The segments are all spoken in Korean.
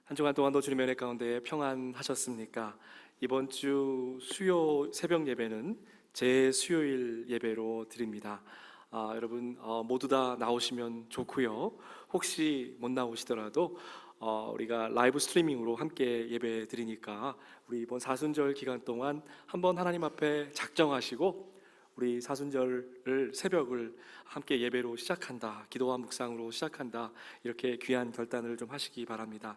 한 주간 동안도 주님의 은혜 가운데 평안하셨습니까? 이번 주 수요 새벽 예배는 제 수요일 예배로 드립니다. 여러분 모두 다 나오시면 좋고요. 혹시 못 나오시더라도 우리가 라이브 스트리밍으로 함께 예배 드리니까 우리 이번 사순절 기간 동안 한번 하나님 앞에 작정하시고 우리 사순절을 새벽을 함께 예배로 시작한다, 기도와 묵상으로 시작한다, 이렇게 귀한 결단을 좀 하시기 바랍니다.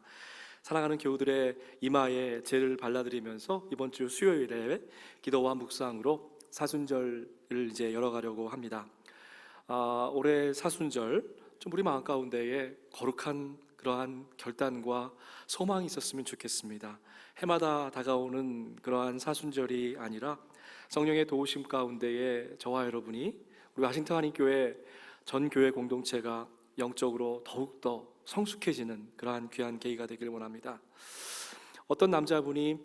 사랑하는 교우들의 이마에 제를 발라드리면서 이번 주 수요일에 기도와 묵상으로 사순절을 이제 열어가려고 합니다. 올해 사순절 좀 우리 마음 가운데에 거룩한 그러한 결단과 소망이 있었으면 좋겠습니다. 해마다 다가오는 그러한 사순절이 아니라 성령의 도우심 가운데에 저와 여러분이 우리 와싱턴 한인교회 전 교회 공동체가 영적으로 더욱더 성숙해지는 그러한 귀한 계기가 되기를 원합니다. 어떤 남자분이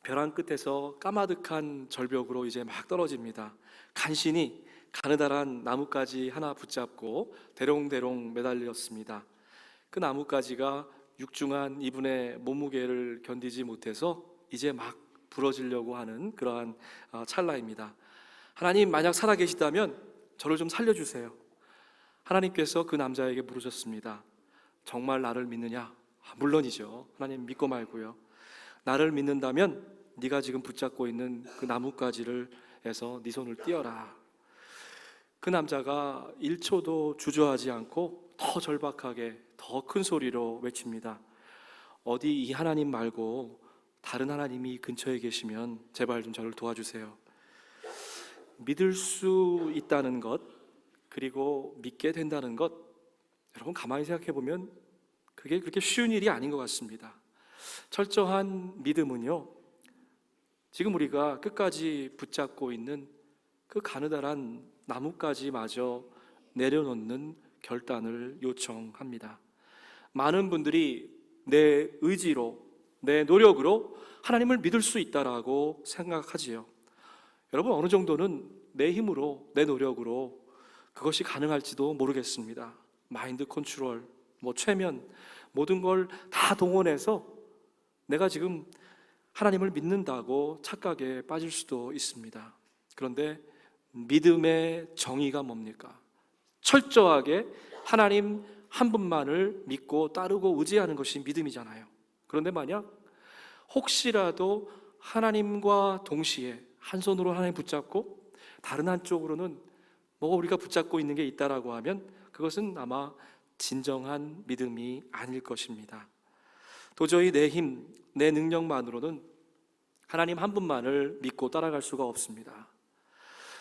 벼랑 끝에서 까마득한 절벽으로 이제 막 떨어집니다. 간신히 가느다란 나뭇가지 하나 붙잡고 대롱대롱 매달렸습니다. 그 나뭇가지가 육중한 이분의 몸무게를 견디지 못해서 이제 막 부러지려고 하는 그러한 찰나입니다. 하나님, 만약 살아계시다면 저를 좀 살려주세요. 하나님께서 그 남자에게 물으셨습니다. 정말 나를 믿느냐? 물론이죠. 하나님 믿고 말고요. 나를 믿는다면 네가 지금 붙잡고 있는 그 나뭇가지를 해서 네 손을 띄어라. 그 남자가 1초도 주저하지 않고 더 절박하게 더 큰 소리로 외칩니다. 어디 이 하나님 말고 다른 하나님이 근처에 계시면 제발 좀 저를 도와주세요. 믿을 수 있다는 것, 그리고 믿게 된다는 것, 여러분 가만히 생각해 보면 그게 그렇게 쉬운 일이 아닌 것 같습니다. 철저한 믿음은요, 지금 우리가 끝까지 붙잡고 있는 그 가느다란 나뭇가지마저 내려놓는 결단을 요청합니다. 많은 분들이 내 의지로, 내 노력으로 하나님을 믿을 수 있다라고 생각하지요. 여러분, 어느 정도는 내 힘으로, 내 노력으로 그것이 가능할지도 모르겠습니다. 마인드 컨트롤, 최면, 모든 걸 다 동원해서 내가 지금 하나님을 믿는다고 착각에 빠질 수도 있습니다. 그런데 믿음의 정의가 뭡니까? 철저하게 하나님 한 분만을 믿고 따르고 의지하는 것이 믿음이잖아요. 그런데 만약 혹시라도 하나님과 동시에 한 손으로 하나님 붙잡고 다른 한쪽으로는 우리가 붙잡고 있는 게 있다라고 하면 그것은 아마 진정한 믿음이 아닐 것입니다. 도저히 내 힘, 내 능력만으로는 하나님 한 분만을 믿고 따라갈 수가 없습니다.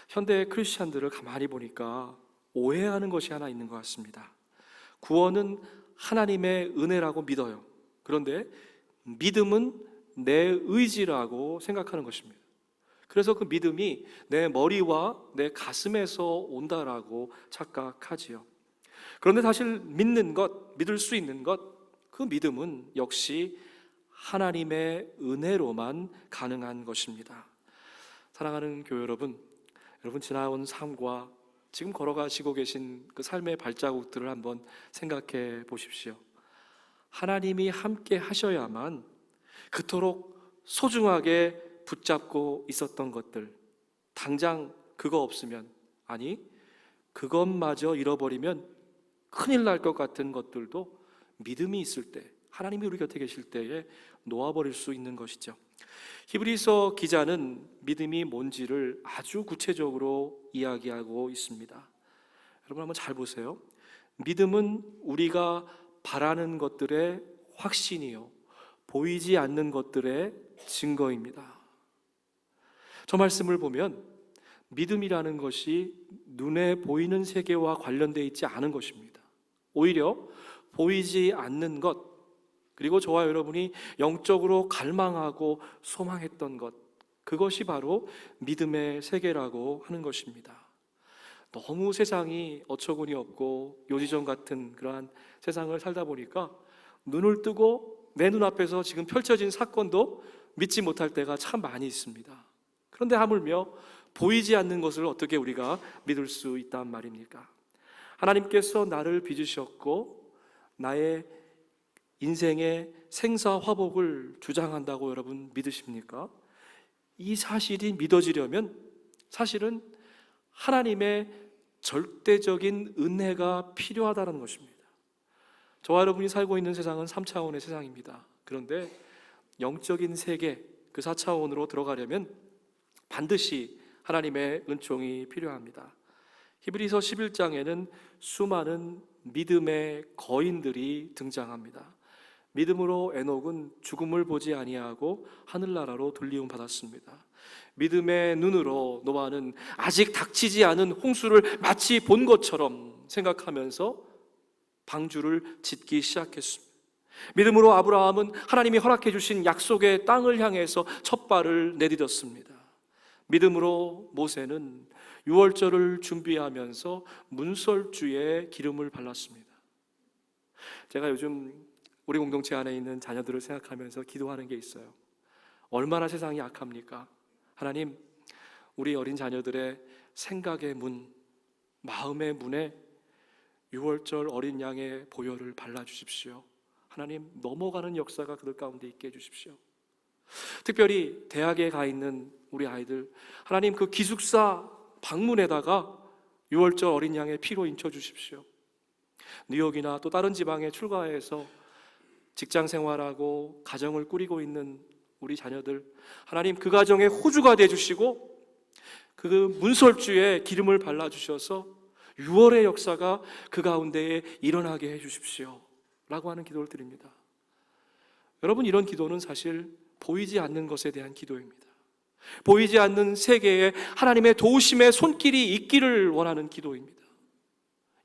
현대 크리스찬들을 가만히 보니까 오해하는 것이 하나 있는 것 같습니다. 구원은 하나님의 은혜라고 믿어요. 그런데 믿음은 내 의지라고 생각하는 것입니다. 그래서 그 믿음이 내 머리와 내 가슴에서 온다라고 착각하지요. 그런데 사실 믿는 것, 믿을 수 있는 것, 그 믿음은 역시 하나님의 은혜로만 가능한 것입니다. 사랑하는 교회 여러분, 지나온 삶과 지금 걸어가시고 계신 그 삶의 발자국들을 한번 생각해 보십시오. 하나님이 함께 하셔야만 그토록 소중하게 붙잡고 있었던 것들, 당장 그거 없으면, 아니 그것마저 잃어버리면 큰일 날 것 같은 것들도 믿음이 있을 때, 하나님이 우리 곁에 계실 때에 놓아버릴 수 있는 것이죠. 히브리서 기자는 믿음이 뭔지를 아주 구체적으로 이야기하고 있습니다. 여러분 한번 잘 보세요. 믿음은 우리가 바라는 것들의 확신이요, 보이지 않는 것들의 증거입니다. 저 말씀을 보면 믿음이라는 것이 눈에 보이는 세계와 관련되어 있지 않은 것입니다. 오히려 보이지 않는 것, 그리고 저와 여러분이 영적으로 갈망하고 소망했던 것, 그것이 바로 믿음의 세계라고 하는 것입니다. 너무 세상이 어처구니 없고 요지정 같은 그러한 세상을 살다 보니까 눈을 뜨고 내 눈앞에서 지금 펼쳐진 사건도 믿지 못할 때가 참 많이 있습니다. 그런데 하물며 보이지 않는 것을 어떻게 우리가 믿을 수 있단 말입니까? 하나님께서 나를 빚으셨고 나의 인생의 생사화복을 주장한다고 여러분 믿으십니까? 이 사실이 믿어지려면 사실은 하나님의 절대적인 은혜가 필요하다는 것입니다. 저와 여러분이 살고 있는 세상은 3차원의 세상입니다. 그런데 영적인 세계, 그 4차원으로 들어가려면 반드시 하나님의 은총이 필요합니다. 히브리서 11장에는 수많은 믿음의 거인들이 등장합니다. 믿음으로 에녹은 죽음을 보지 아니하고 하늘나라로 돌리움 받았습니다. 믿음의 눈으로 노아는 아직 닥치지 않은 홍수를 마치 본 것처럼 생각하면서 방주를 짓기 시작했습니다. 믿음으로 아브라함은 하나님이 허락해 주신 약속의 땅을 향해서 첫 발을 내디뎠습니다. 믿음으로 모세는 유월절을 준비하면서 문설주에 기름을 발랐습니다. 제가 요즘 우리 공동체 안에 있는 자녀들을 생각하면서 기도하는 게 있어요. 얼마나 세상이 악합니까? 하나님, 우리 어린 자녀들의 생각의 문, 마음의 문에 유월절 어린 양의 보혈을 발라주십시오. 하나님, 넘어가는 역사가 그들 가운데 있게 해주십시오. 특별히 대학에 가 있는 우리 아이들, 하나님 그 기숙사 방문에다가 유월절 어린 양의 피로 인쳐주십시오. 뉴욕이나 또 다른 지방에 출가해서 직장 생활하고 가정을 꾸리고 있는 우리 자녀들, 하나님 그 가정의 호주가 되어주시고 그 문설주에 기름을 발라주셔서 6월의 역사가 그 가운데에 일어나게 해주십시오 라고 하는 기도를 드립니다. 여러분, 이런 기도는 사실 보이지 않는 것에 대한 기도입니다. 보이지 않는 세계에 하나님의 도우심의 손길이 있기를 원하는 기도입니다.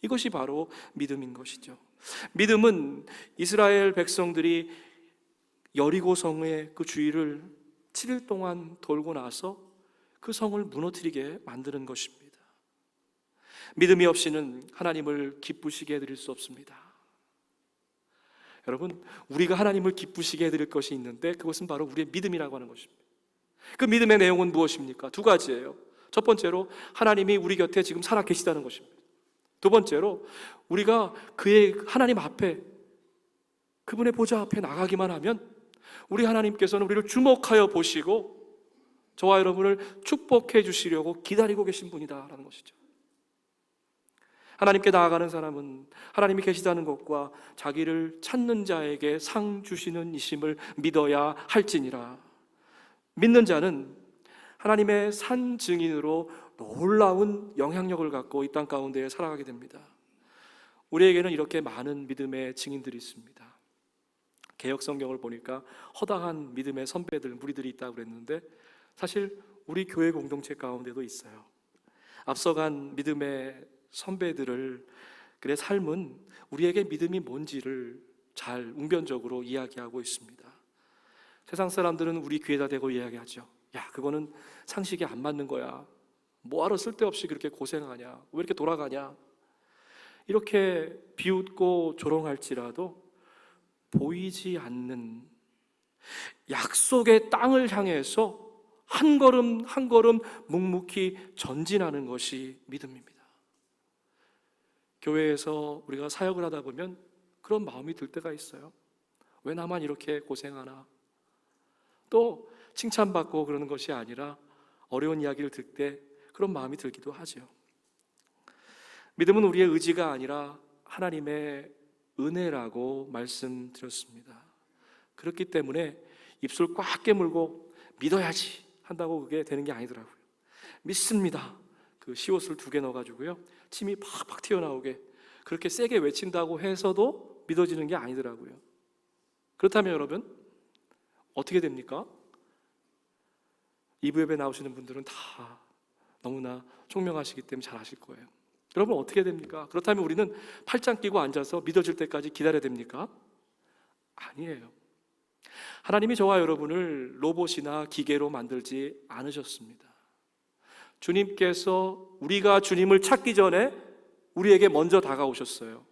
이것이 바로 믿음인 것이죠. 믿음은 이스라엘 백성들이 여리고 성의 그 주위를 7일 동안 돌고 나서 그 성을 무너뜨리게 만드는 것입니다. 믿음이 없이는 하나님을 기쁘시게 해드릴 수 없습니다. 여러분, 우리가 하나님을 기쁘시게 해드릴 것이 있는데 그것은 바로 우리의 믿음이라고 하는 것입니다. 그 믿음의 내용은 무엇입니까? 두 가지예요. 첫 번째로 하나님이 우리 곁에 지금 살아 계시다는 것입니다. 두 번째로 우리가 그의 하나님 앞에, 그분의 보좌 앞에 나가기만 하면 우리 하나님께서는 우리를 주목하여 보시고 저와 여러분을 축복해 주시려고 기다리고 계신 분이다라는 것이죠. 하나님께 나아가는 사람은 하나님이 계시다는 것과 자기를 찾는 자에게 상 주시는 이심을 믿어야 할지니라. 믿는 자는 하나님의 산 증인으로 놀라운 영향력을 갖고 이 땅 가운데 살아가게 됩니다. 우리에게는 이렇게 많은 믿음의 증인들이 있습니다. 개역 성경을 보니까 허다한 믿음의 선배들, 무리들이 있다고 그랬는데 사실 우리 교회 공동체 가운데도 있어요. 앞서간 믿음의 선배들을 그의 삶은 우리에게 믿음이 뭔지를 잘 웅변적으로 이야기하고 있습니다. 세상 사람들은 우리 귀에다 대고 이야기하죠. 야, 그거는 상식이 안 맞는 거야. 뭐하러 쓸데없이 그렇게 고생하냐? 왜 이렇게 돌아가냐? 이렇게 비웃고 조롱할지라도 보이지 않는 약속의 땅을 향해서 한 걸음 한 걸음 묵묵히 전진하는 것이 믿음입니다. 교회에서 우리가 사역을 하다 보면 그런 마음이 들 때가 있어요. 왜 나만 이렇게 고생하나? 또 칭찬받고 그러는 것이 아니라 어려운 이야기를 들 때 그런 마음이 들기도 하죠. 믿음은 우리의 의지가 아니라 하나님의 은혜라고 말씀드렸습니다. 그렇기 때문에 입술 꽉 깨물고 믿어야지 한다고 그게 되는 게 아니더라고요. 믿습니다. 그 시옷을 2개 넣어가지고요, 침이 팍팍 튀어나오게 그렇게 세게 외친다고 해서도 믿어지는 게 아니더라고요. 그렇다면 여러분 어떻게 됩니까? 2부 예배 나오시는 분들은 다 너무나 총명하시기 때문에 잘 아실 거예요. 여러분 어떻게 됩니까? 그렇다면 우리는 팔짱 끼고 앉아서 믿어질 때까지 기다려야 됩니까? 아니에요. 하나님이 저와 여러분을 로봇이나 기계로 만들지 않으셨습니다. 주님께서 우리가 주님을 찾기 전에 우리에게 먼저 다가오셨어요.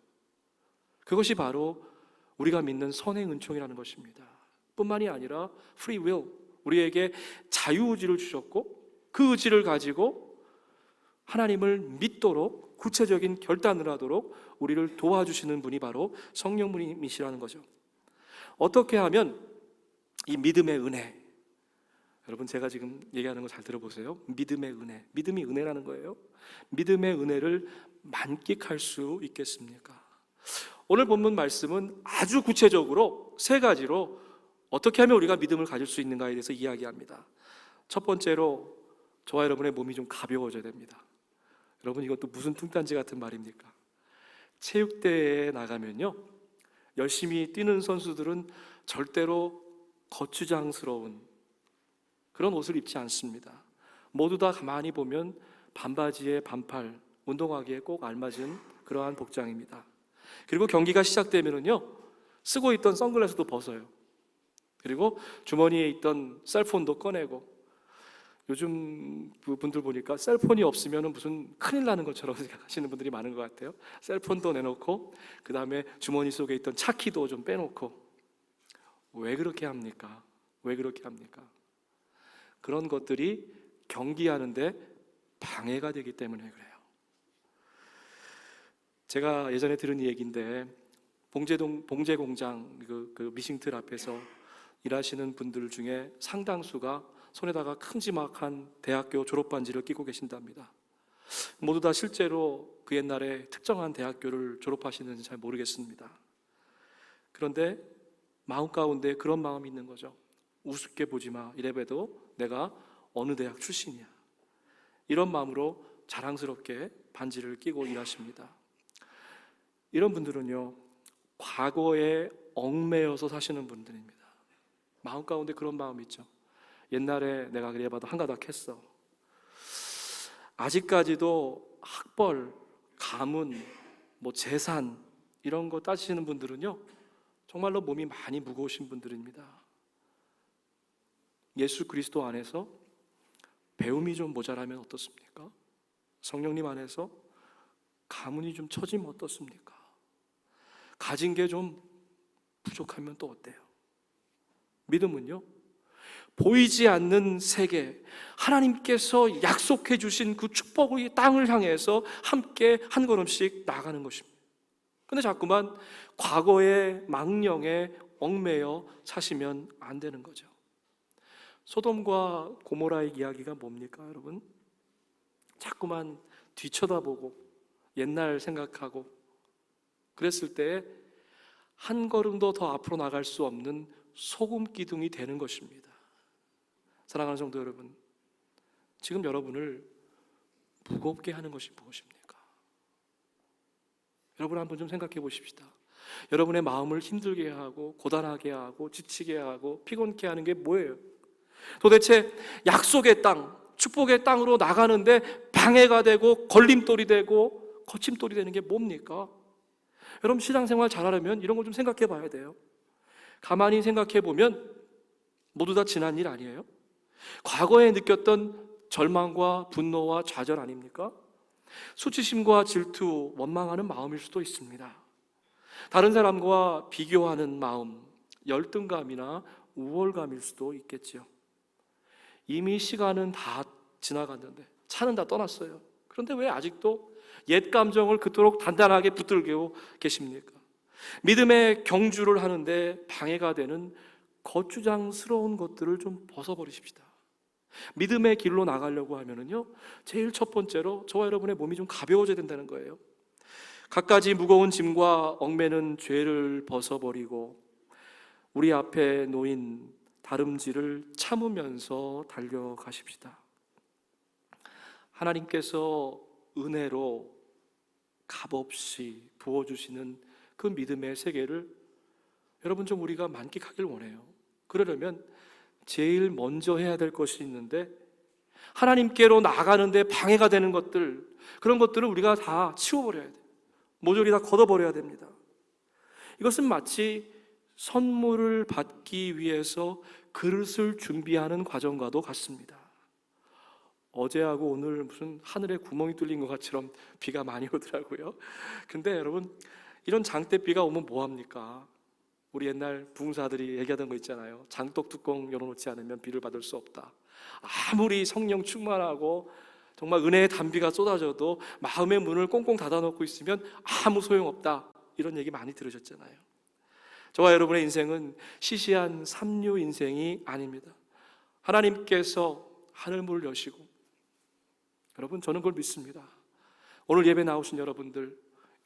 그것이 바로 우리가 믿는 선행 은총이라는 것입니다. 뿐만이 아니라 free will, 우리에게 자유의지를 주셨고 그 의지를 가지고 하나님을 믿도록 구체적인 결단을 하도록 우리를 도와주시는 분이 바로 성령님이시라는 거죠. 어떻게 하면 이 믿음의 은혜, 여러분 제가 지금 얘기하는 거 잘 들어보세요. 믿음의 은혜, 믿음이 은혜라는 거예요. 믿음의 은혜를 만끽할 수 있겠습니까? 오늘 본문 말씀은 아주 구체적으로 세 가지로 어떻게 하면 우리가 믿음을 가질 수 있는가에 대해서 이야기합니다. 첫 번째로 저와 여러분의 몸이 좀 가벼워져야 됩니다. 여러분 이것도 무슨 뚱딴지 같은 말입니까? 체육대회에 나가면요, 열심히 뛰는 선수들은 절대로 거추장스러운 그런 옷을 입지 않습니다. 모두 다 가만히 보면 반바지에 반팔, 운동하기에 꼭 알맞은 그러한 복장입니다. 그리고 경기가 시작되면은요, 쓰고 있던 선글라스도 벗어요. 그리고 주머니에 있던 셀폰도 꺼내고, 요즘 분들 보니까 셀폰이 없으면 무슨 큰일 나는 것처럼 생각하시는 분들이 많은 것 같아요. 셀폰도 내놓고 그 다음에 주머니 속에 있던 차키도 좀 빼놓고. 왜 그렇게 합니까? 왜 그렇게 합니까? 그런 것들이 경기하는데 방해가 되기 때문에 그래요. 제가 예전에 들은 얘기인데, 봉제공장 그 미싱틀 앞에서 일하시는 분들 중에 상당수가 손에다가 큼지막한 대학교 졸업반지를 끼고 계신답니다. 모두 다 실제로 그 옛날에 특정한 대학교를 졸업하시는지 잘 모르겠습니다. 그런데 마음 가운데 그런 마음이 있는 거죠. 우습게 보지 마. 이래봬도 내가 어느 대학 출신이야. 이런 마음으로 자랑스럽게 반지를 끼고 일하십니다. 이런 분들은요, 과거에 얽매여서 사시는 분들입니다. 마음 가운데 그런 마음이 있죠. 옛날에 내가 그래봐도 한가닥 했어. 아직까지도 학벌, 가문, 재산 이런 거 따지시는 분들은요, 정말로 몸이 많이 무거우신 분들입니다. 예수 그리스도 안에서 배움이 좀 모자라면 어떻습니까? 성령님 안에서 가문이 좀 처지면 어떻습니까? 가진 게 좀 부족하면 또 어때요? 믿음은요, 보이지 않는 세계, 하나님께서 약속해 주신 그 축복의 땅을 향해서 함께 한 걸음씩 나가는 것입니다. 근데 자꾸만 과거의 망령에 얽매여 사시면 안 되는 거죠. 소돔과 고모라의 이야기가 뭡니까, 여러분? 자꾸만 뒤쳐다보고 옛날 생각하고 그랬을 때 한 걸음도 더 앞으로 나갈 수 없는 소금 기둥이 되는 것입니다. 사랑하는 성도 여러분, 지금 여러분을 무겁게 하는 것이 무엇입니까? 여러분 한번 좀 생각해 보십시다. 여러분의 마음을 힘들게 하고 고단하게 하고 지치게 하고 피곤케 하는 게 뭐예요? 도대체 약속의 땅, 축복의 땅으로 나가는데 방해가 되고 걸림돌이 되고 거침돌이 되는 게 뭡니까? 여러분 신앙생활 잘하려면 이런 걸 좀 생각해 봐야 돼요. 가만히 생각해 보면 모두 다 지난 일 아니에요? 과거에 느꼈던 절망과 분노와 좌절 아닙니까? 수치심과 질투, 원망하는 마음일 수도 있습니다. 다른 사람과 비교하는 마음, 열등감이나 우월감일 수도 있겠지요. 이미 시간은 다 지나갔는데 차는 다 떠났어요. 그런데 왜 아직도 옛 감정을 그토록 단단하게 붙들고 계십니까? 믿음의 경주를 하는데 방해가 되는 거추장스러운 것들을 좀 벗어버리십시다. 믿음의 길로 나가려고 하면은요, 제일 첫 번째로 저와 여러분의 몸이 좀 가벼워져야 된다는 거예요. 갖가지 무거운 짐과 얽매는 죄를 벗어버리고 우리 앞에 놓인 다름질을 참으면서 달려가십시다. 하나님께서 은혜로 값없이 부어주시는 그 믿음의 세계를 여러분 좀 우리가 만끽하길 원해요. 그러려면 제일 먼저 해야 될 것이 있는데, 하나님께로 나아가는데 방해가 되는 것들, 그런 것들을 우리가 다 치워버려야 돼요. 모조리 다 걷어버려야 됩니다. 이것은 마치 선물을 받기 위해서 그릇을 준비하는 과정과도 같습니다. 어제하고 오늘 무슨 하늘에 구멍이 뚫린 것처럼 비가 많이 오더라고요. 근데 여러분, 이런 장대비가 오면 뭐합니까? 우리 옛날 부흥사들이 얘기하던 거 있잖아요. 장독 뚜껑 열어놓지 않으면 비를 받을 수 없다. 아무리 성령 충만하고 정말 은혜의 단비가 쏟아져도 마음의 문을 꽁꽁 닫아놓고 있으면 아무 소용없다. 이런 얘기 많이 들으셨잖아요. 저와 여러분의 인생은 시시한 삼류 인생이 아닙니다. 하나님께서 하늘문을 여시고, 여러분 저는 그걸 믿습니다. 오늘 예배 나오신 여러분들,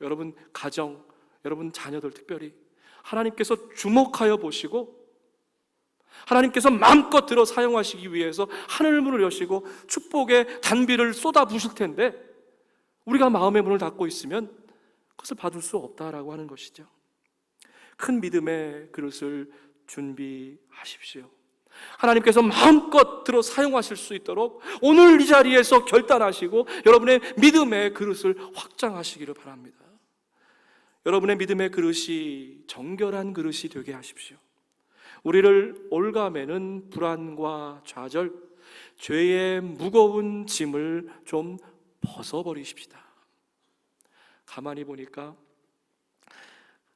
여러분 가정, 여러분 자녀들 특별히 하나님께서 주목하여 보시고 하나님께서 마음껏 들어 사용하시기 위해서 하늘문을 여시고 축복의 단비를 쏟아 부으실 텐데, 우리가 마음의 문을 닫고 있으면 그것을 받을 수 없다라고 하는 것이죠. 큰 믿음의 그릇을 준비하십시오. 하나님께서 마음껏 들어 사용하실 수 있도록 오늘 이 자리에서 결단하시고 여러분의 믿음의 그릇을 확장하시기를 바랍니다. 여러분의 믿음의 그릇이 정결한 그릇이 되게 하십시오. 우리를 올가매는 불안과 좌절, 죄의 무거운 짐을 좀 벗어버리십시다. 가만히 보니까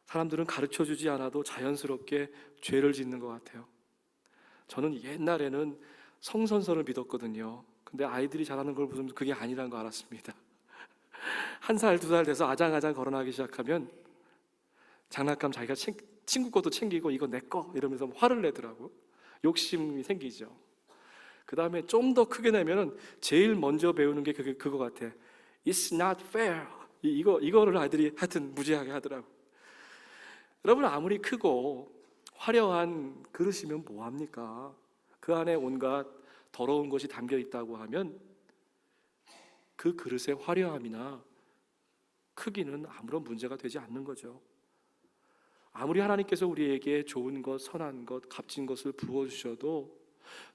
사람들은 가르쳐주지 않아도 자연스럽게 죄를 짓는 것 같아요. 저는 옛날에는 성선설을 믿었거든요. 근데 아이들이 잘하는 걸 보면 그게 아니라는 거 알았습니다. 1살, 2살 돼서 아장아장 걸어나기 시작하면 장난감 자기가 친구 것도 챙기고 이거 내 거 이러면서 화를 내더라고. 욕심이 생기죠. 그 다음에 좀 더 크게 내면은 제일 먼저 배우는 게 그거 같아. It's not fair. 이거를 아이들이 하여튼 무지하게 하더라고. 여러분, 아무리 크고 화려한 그릇이면 뭐합니까? 그 안에 온갖 더러운 것이 담겨 있다고 하면 그 그릇의 화려함이나 크기는 아무런 문제가 되지 않는 거죠. 아무리 하나님께서 우리에게 좋은 것, 선한 것, 값진 것을 부어주셔도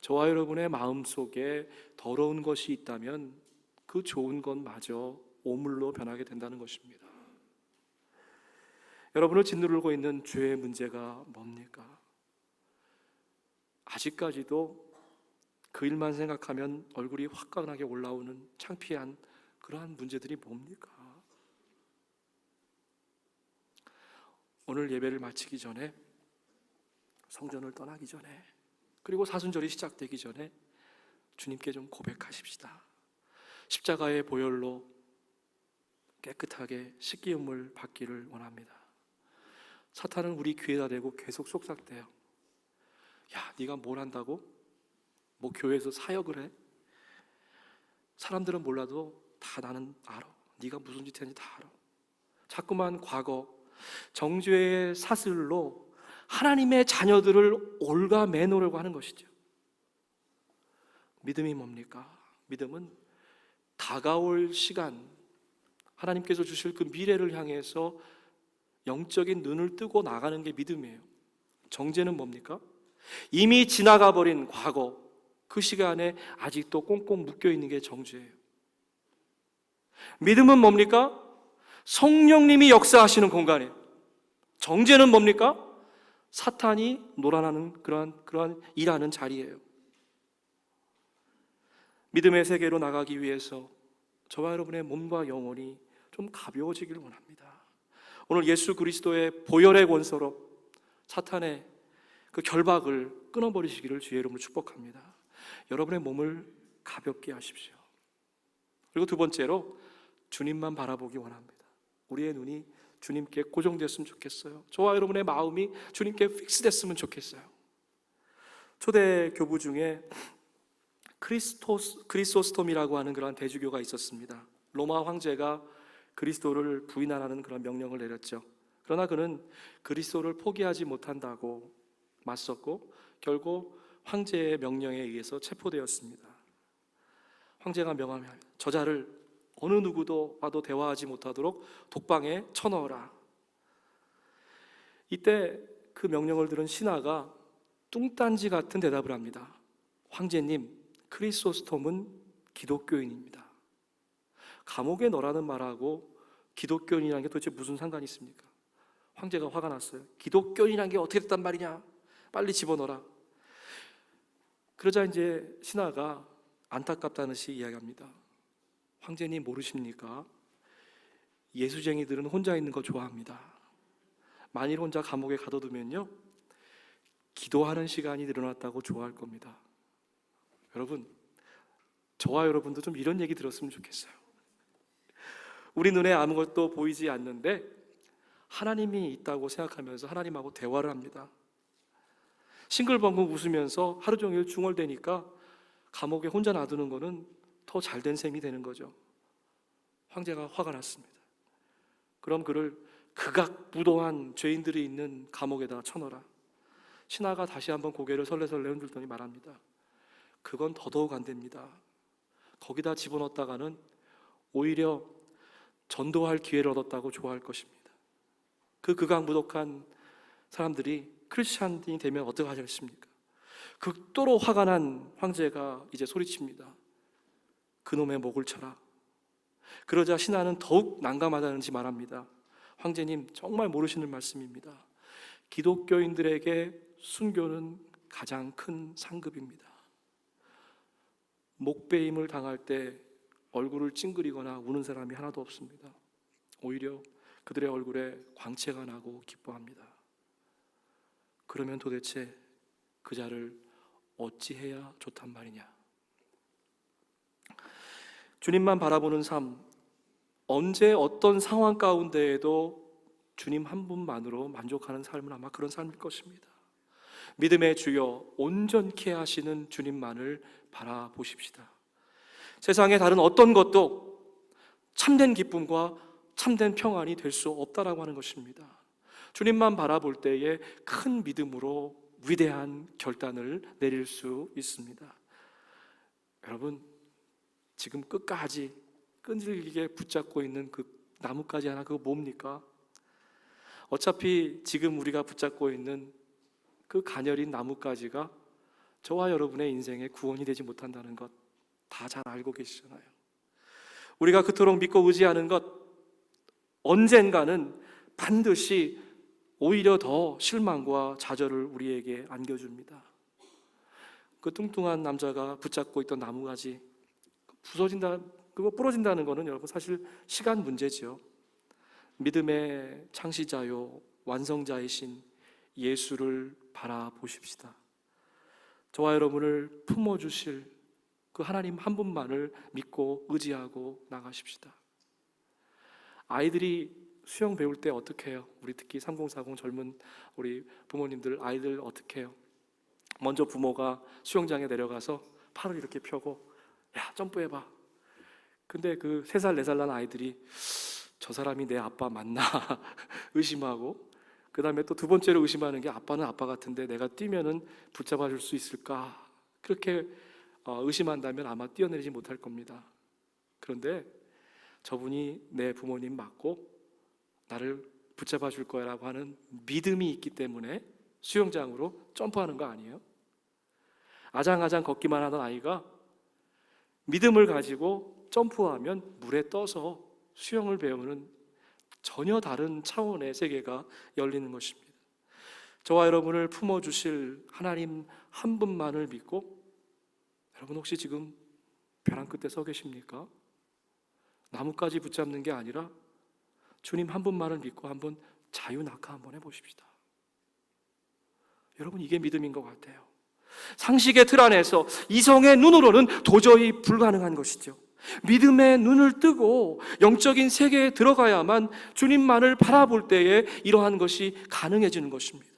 저와 여러분의 마음속에 더러운 것이 있다면 그 좋은 것마저 오물로 변하게 된다는 것입니다. 여러분을 짓누르고 있는 죄의 문제가 뭡니까? 아직까지도 그 일만 생각하면 얼굴이 화끈하게 올라오는 창피한 그러한 문제들이 뭡니까? 오늘 예배를 마치기 전에, 성전을 떠나기 전에, 그리고 사순절이 시작되기 전에 주님께 좀 고백하십시다. 십자가의 보혈로 깨끗하게 씻기움을 받기를 원합니다. 사탄은 우리 귀에다 대고 계속 속삭대요. 야, 네가 뭘 한다고? 뭐 교회에서 사역을 해? 사람들은 몰라도 다 나는 알아. 네가 무슨 짓 했는지 다 알아. 자꾸만 과거, 정죄의 사슬로 하나님의 자녀들을 올가매놓으려고 하는 것이죠. 믿음이 뭡니까? 믿음은 다가올 시간, 하나님께서 주실 그 미래를 향해서 영적인 눈을 뜨고 나가는 게 믿음이에요. 정죄는 뭡니까? 이미 지나가 버린 과거, 그 시간에 아직도 꽁꽁 묶여 있는 게 정죄예요. 믿음은 뭡니까? 성령님이 역사하시는 공간이에요. 정죄는 뭡니까? 사탄이 놀아나는 그러한 일하는 자리예요. 믿음의 세계로 나가기 위해서 저와 여러분의 몸과 영혼이 좀 가벼워지길 원합니다. 오늘 예수 그리스도의 보혈의 권소로 사탄의 그 결박을 끊어버리시기를 주의 이름으로 축복합니다. 여러분의 몸을 가볍게 하십시오. 그리고 두 번째로 주님만 바라보기 원합니다. 우리의 눈이 주님께 고정됐으면 좋겠어요. 저와 여러분의 마음이 주님께 픽스됐으면 좋겠어요. 초대 교부 중에 크리소스톰이라고 하는 그런 대주교가 있었습니다. 로마 황제가 그리스도를 부인하라는 그런 명령을 내렸죠. 그러나 그는 그리스도를 포기하지 못한다고 맞섰고 결국 황제의 명령에 의해서 체포되었습니다. 황제가 명하면 저자를 어느 누구도 와도 대화하지 못하도록 독방에 쳐넣어라. 이때 그 명령을 들은 신하가 뚱딴지 같은 대답을 합니다. 황제님, 크리소스톰은 기독교인입니다. 감옥에 넣으라는 말하고 기독교인이라는 게 도대체 무슨 상관이 있습니까? 황제가 화가 났어요. 기독교인이라는 게 어떻게 됐단 말이냐? 빨리 집어넣어라. 그러자 이제 신하가 안타깝다는 듯이 이야기합니다. 황제님 모르십니까? 예수쟁이들은 혼자 있는 거 좋아합니다. 만일 혼자 감옥에 가둬두면요, 기도하는 시간이 늘어났다고 좋아할 겁니다. 여러분, 저와 여러분도 좀 이런 얘기 들었으면 좋겠어요. 우리 눈에 아무것도 보이지 않는데 하나님이 있다고 생각하면서 하나님하고 대화를 합니다. 싱글벙글 웃으면서 하루 종일 중얼대니까 감옥에 혼자 놔두는 거는 더 잘된 셈이 되는 거죠. 황제가 화가 났습니다. 그럼 그를 극악무도한 죄인들이 있는 감옥에다 쳐넣어라. 신하가 다시 한번 고개를 설레설레 흔들더니 말합니다. 그건 더더욱 안 됩니다. 거기다 집어넣었다가는 오히려 전도할 기회를 얻었다고 좋아할 것입니다. 그 극악무도한 사람들이 크리스찬이 되면 어떻게 하겠습니까? 극도로 화가 난 황제가 이제 소리칩니다. 그놈의 목을 쳐라. 그러자 신하는 더욱 난감하다는지 말합니다. 황제님, 정말 모르시는 말씀입니다. 기독교인들에게 순교는 가장 큰 상급입니다. 목베임을 당할 때 얼굴을 찡그리거나 우는 사람이 하나도 없습니다. 오히려 그들의 얼굴에 광채가 나고 기뻐합니다. 그러면 도대체 그 자를 어찌해야 좋단 말이냐? 주님만 바라보는 삶, 언제 어떤 상황 가운데에도 주님 한 분만으로 만족하는 삶은 아마 그런 삶일 것입니다. 믿음의 주여, 온전케 하시는 주님만을 바라보십시다. 세상의 다른 어떤 것도 참된 기쁨과 참된 평안이 될 수 없다라고 하는 것입니다. 주님만 바라볼 때에 큰 믿음으로 위대한 결단을 내릴 수 있습니다. 여러분, 지금 끝까지 끈질기게 붙잡고 있는 그 나뭇가지 하나, 그거 뭡니까? 어차피 지금 우리가 붙잡고 있는 그 가녀린 나뭇가지가 저와 여러분의 인생에 구원이 되지 못한다는 것 다 잘 알고 계시잖아요. 우리가 그토록 믿고 의지하는 것, 언젠가는 반드시 오히려 더 실망과 좌절을 우리에게 안겨줍니다. 그 뚱뚱한 남자가 붙잡고 있던 나무가지 그거 부러진다는 것은 여러분 사실 시간 문제지요. 믿음의 창시자요 완성자이신 예수를 바라보십시다. 저와 여러분을 품어주실 그 하나님 한 분만을 믿고 의지하고 나가십시다. 아이들이 수영 배울 때 어떻게 해요? 우리 특히 3040 젊은 우리 부모님들 아이들 어떻게 해요? 먼저 부모가 수영장에 내려가서 팔을 이렇게 펴고 야 점프해봐. 근데 그 3살 4살 난 아이들이 저 사람이 내 아빠 맞나 의심하고, 그 다음에 또 두 번째로 의심하는 게 아빠는 아빠 같은데 내가 뛰면은 붙잡아 줄 수 있을까, 그렇게 의심한다면 아마 뛰어내리지 못할 겁니다. 그런데 저분이 내 부모님 맞고 나를 붙잡아 줄 거라고 하는 믿음이 있기 때문에 수영장으로 점프하는 거 아니에요? 아장아장 걷기만 하던 아이가 믿음을 가지고 점프하면 물에 떠서 수영을 배우는 전혀 다른 차원의 세계가 열리는 것입니다. 저와 여러분을 품어주실 하나님 한 분만을 믿고, 여러분 혹시 지금 벼랑 끝에 서 계십니까? 나뭇가지 붙잡는 게 아니라 주님 한 분만을 믿고 한번 자유낙하 한번 해보십시다. 여러분, 이게 믿음인 것 같아요. 상식의 틀 안에서 이성의 눈으로는 도저히 불가능한 것이죠. 믿음의 눈을 뜨고 영적인 세계에 들어가야만 주님만을 바라볼 때에 이러한 것이 가능해지는 것입니다.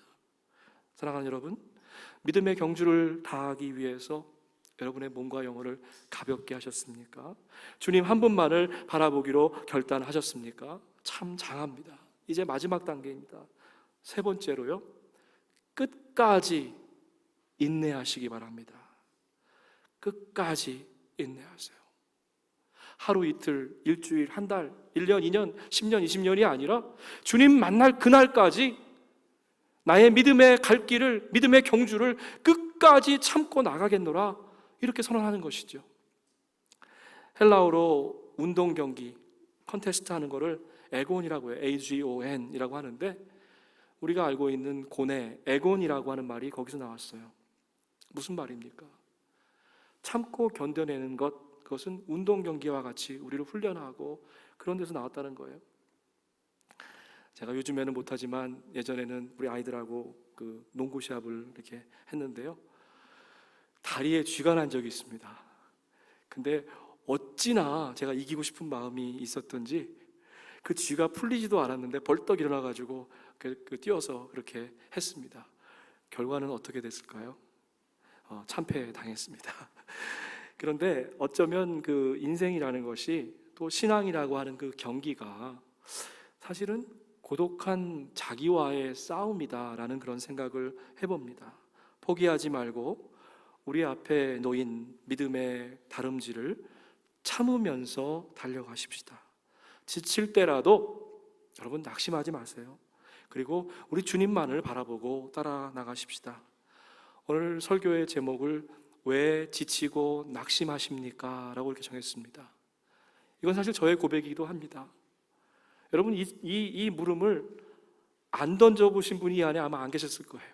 사랑하는 여러분, 믿음의 경주를 다하기 위해서 여러분의 몸과 영혼을 가볍게 하셨습니까? 주님 한 분만을 바라보기로 결단하셨습니까? 참 장합니다. 이제 마지막 단계입니다. 3번째로요, 끝까지 인내하시기 바랍니다. 끝까지 인내하세요. 하루 이틀, 일주일, 한 달, 1년, 2년, 10년, 20년이 아니라 주님 만날 그날까지 나의 믿음의 갈 길을, 믿음의 경주를 끝까지 참고 나가겠노라, 이렇게 선언하는 것이죠. 헬라어로 운동 경기, 컨테스트 하는 거를 에곤이라고 해요. AGON이라고 하는데, 우리가 알고 있는 고뇌, 에곤이라고 하는 말이 거기서 나왔어요. 무슨 말입니까? 참고 견뎌내는 것, 그것은 운동 경기와 같이 우리를 훈련하고 그런 데서 나왔다는 거예요. 제가 요즘에는 못하지만 예전에는 우리 아이들하고 그 농구 시합을 이렇게 했는데요, 다리에 쥐가 난 적이 있습니다. 근데 어찌나 제가 이기고 싶은 마음이 있었던지 그 쥐가 풀리지도 않았는데 벌떡 일어나가지고 뛰어서 그렇게 했습니다. 결과는 어떻게 됐을까요? 참패당했습니다. 그런데 어쩌면 그 인생이라는 것이, 또 신앙이라고 하는 그 경기가 사실은 고독한 자기와의 싸움이다라는 그런 생각을 해봅니다. 포기하지 말고 우리 앞에 놓인 믿음의 다름질을 참으면서 달려가십시다. 지칠 때라도 여러분 낙심하지 마세요. 그리고 우리 주님만을 바라보고 따라 나가십시다. 오늘 설교의 제목을 왜 지치고 낙심하십니까? 라고 이렇게 정했습니다. 이건 사실 저의 고백이기도 합니다. 여러분 이 물음을 안 던져보신 분이 이 안에 아마 안 계셨을 거예요.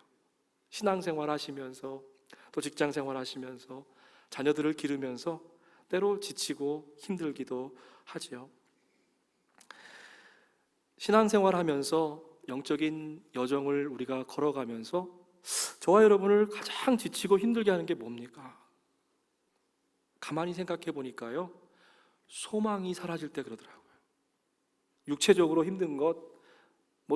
신앙생활 하시면서 또 직장생활 하시면서 자녀들을 기르면서 때로 지치고 힘들기도 하지요. 신앙생활 하면서 영적인 여정을 우리가 걸어가면서 저와 여러분을 가장 지치고 힘들게 하는 게 뭡니까? 가만히 생각해 보니까요, 소망이 사라질 때 그러더라고요. 육체적으로 힘든 것,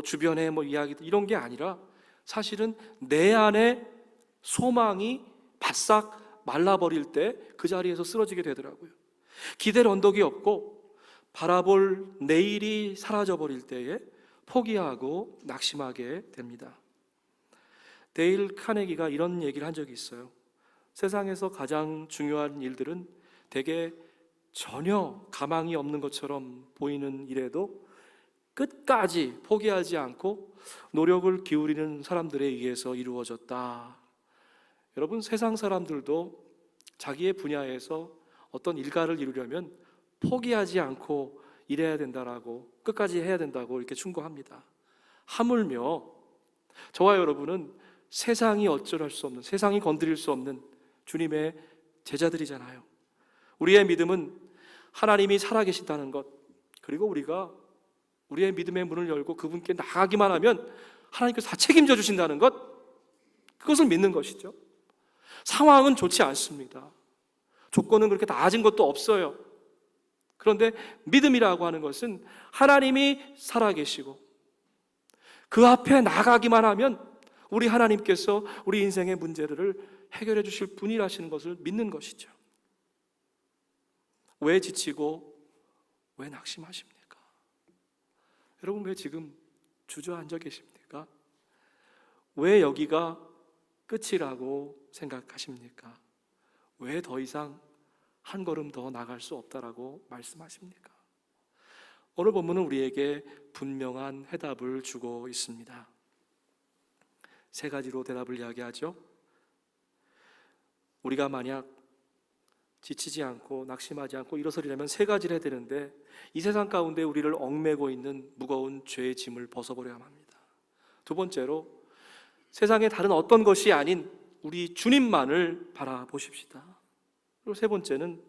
주변에 이야기들 이런 게 아니라 사실은 내 안에 소망이 바싹 말라버릴 때 그 자리에서 쓰러지게 되더라고요. 기댈 언덕이 없고 바라볼 내일이 사라져버릴 때에 포기하고 낙심하게 됩니다. 데일 카네기가 이런 얘기를 한 적이 있어요. 세상에서 가장 중요한 일들은 대개 전혀 가망이 없는 것처럼 보이는 일에도 끝까지 포기하지 않고 노력을 기울이는 사람들에 의해서 이루어졌다. 여러분, 세상 사람들도 자기의 분야에서 어떤 일가를 이루려면 포기하지 않고 일해야 된다라고, 끝까지 해야 된다고 이렇게 충고합니다. 하물며 저와 여러분은 세상이 어쩔 수 없는, 세상이 건드릴 수 없는 주님의 제자들이잖아요. 우리의 믿음은 하나님이 살아계신다는 것, 그리고 우리가 우리의 믿음의 문을 열고 그분께 나가기만 하면 하나님께서 다 책임져 주신다는 것, 그것을 믿는 것이죠. 상황은 좋지 않습니다. 조건은 그렇게 나아진 것도 없어요. 그런데 믿음이라고 하는 것은 하나님이 살아계시고 그 앞에 나가기만 하면 우리 하나님께서 우리 인생의 문제들을 해결해 주실 분이라시는 것을 믿는 것이죠. 왜 지치고 왜 낙심하십니까? 여러분, 왜 지금 주저앉아 계십니까? 왜 여기가 끝이라고 생각하십니까? 왜 더 이상 한 걸음 더 나갈 수 없다라고 말씀하십니까? 오늘 본문은 우리에게 분명한 해답을 주고 있습니다. 세 가지로 대답을 이야기하죠. 우리가 만약 지치지 않고 낙심하지 않고 일어서리려면 세 가지를 해야 되는데, 이 세상 가운데 우리를 얽매고 있는 무거운 죄의 짐을 벗어버려야 합니다. 두 번째로, 세상의 다른 어떤 것이 아닌 우리 주님만을 바라보십시다. 그리고 세 번째는,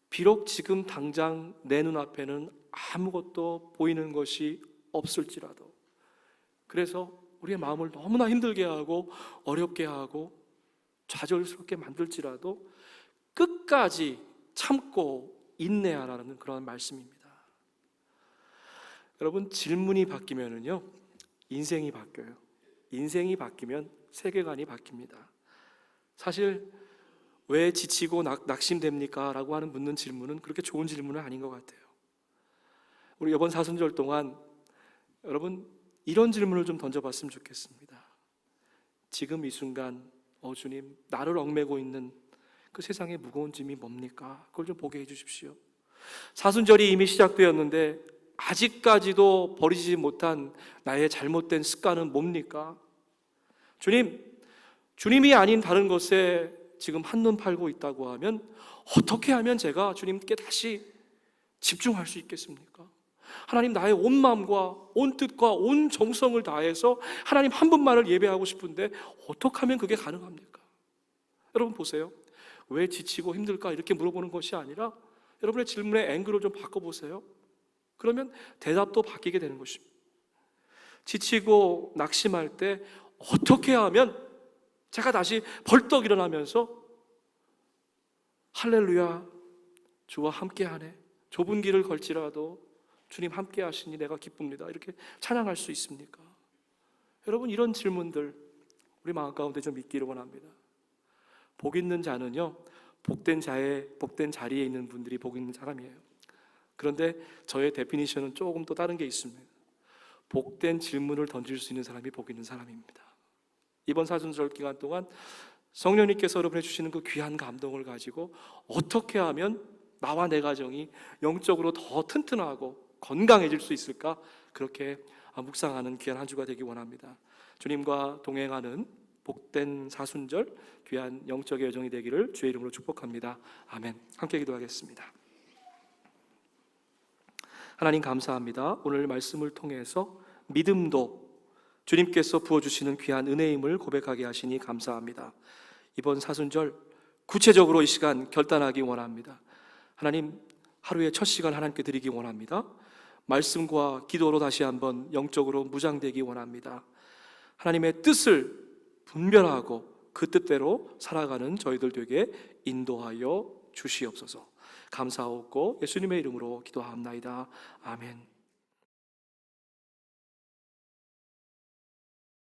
비록 지금 당장 내 눈앞에는 아무것도 보이는 것이 없을지라도, 그래서 우리의 마음을 너무나 힘들게 하고 어렵게 하고 좌절스럽게 만들지라도 끝까지 참고 인내하라는 그런 말씀입니다. 여러분, 질문이 바뀌면은요, 인생이 바뀌어요. 인생이 바뀌면 세계관이 바뀝니다. 사실 왜 지치고 낙심됩니까? 라고 하는 묻는 질문은 그렇게 좋은 질문은 아닌 것 같아요. 우리 이번 사순절 동안 여러분 이런 질문을 좀 던져봤으면 좋겠습니다. 지금 이 순간 주님, 나를 얽매고 있는 그 세상의 무거운 짐이 뭡니까? 그걸 좀 보게 해주십시오. 사순절이 이미 시작되었는데 아직까지도 버리지 못한 나의 잘못된 습관은 뭡니까? 주님이 아닌 다른 것에 지금 한눈 팔고 있다고 하면 어떻게 하면 제가 주님께 다시 집중할 수 있겠습니까? 하나님, 나의 온 마음과 온 뜻과 온 정성을 다해서 하나님 한 분만을 예배하고 싶은데 어떻게 하면 그게 가능합니까? 여러분 보세요. 왜 지치고 힘들까? 이렇게 물어보는 것이 아니라 여러분의 질문의 앵글을 좀 바꿔보세요. 그러면 대답도 바뀌게 되는 것입니다. 지치고 낙심할 때 어떻게 하면 제가 다시 벌떡 일어나면서 할렐루야, 주와 함께하네, 좁은 길을 걸지라도 주님 함께 하시니 내가 기쁩니다. 이렇게 찬양할 수 있습니까? 여러분, 이런 질문들 우리 마음 가운데 좀 있기를 원합니다. 복 있는 자는요, 복된 자리에 있는 분들이 복 있는 사람이에요. 그런데 저의 데피니션은 조금 또 다른 게 있습니다. 복된 질문을 던질 수 있는 사람이 복 있는 사람입니다. 이번 사순절 기간 동안 성령님께서 여러분에 주시는 그 귀한 감동을 가지고 어떻게 하면 나와 내 가정이 영적으로 더 튼튼하고 건강해질 수 있을까? 그렇게 묵상하는 귀한 한 주가 되기 원합니다. 주님과 동행하는 복된 사순절, 귀한 영적의 여정이 되기를 주의 이름으로 축복합니다. 아멘. 함께 기도하겠습니다. 하나님 감사합니다. 오늘 말씀을 통해서 믿음도 주님께서 부어주시는 귀한 은혜임을 고백하게 하시니 감사합니다. 이번 사순절 구체적으로 이 시간 결단하기 원합니다. 하나님, 하루의 첫 시간 하나님께 드리기 원합니다. 말씀과 기도로 다시 한번 영적으로 무장되기 원합니다. 하나님의 뜻을 분별하고 그 뜻대로 살아가는 저희들 되게 인도하여 주시옵소서. 감사하옵고 예수님의 이름으로 기도합나이다. 아멘.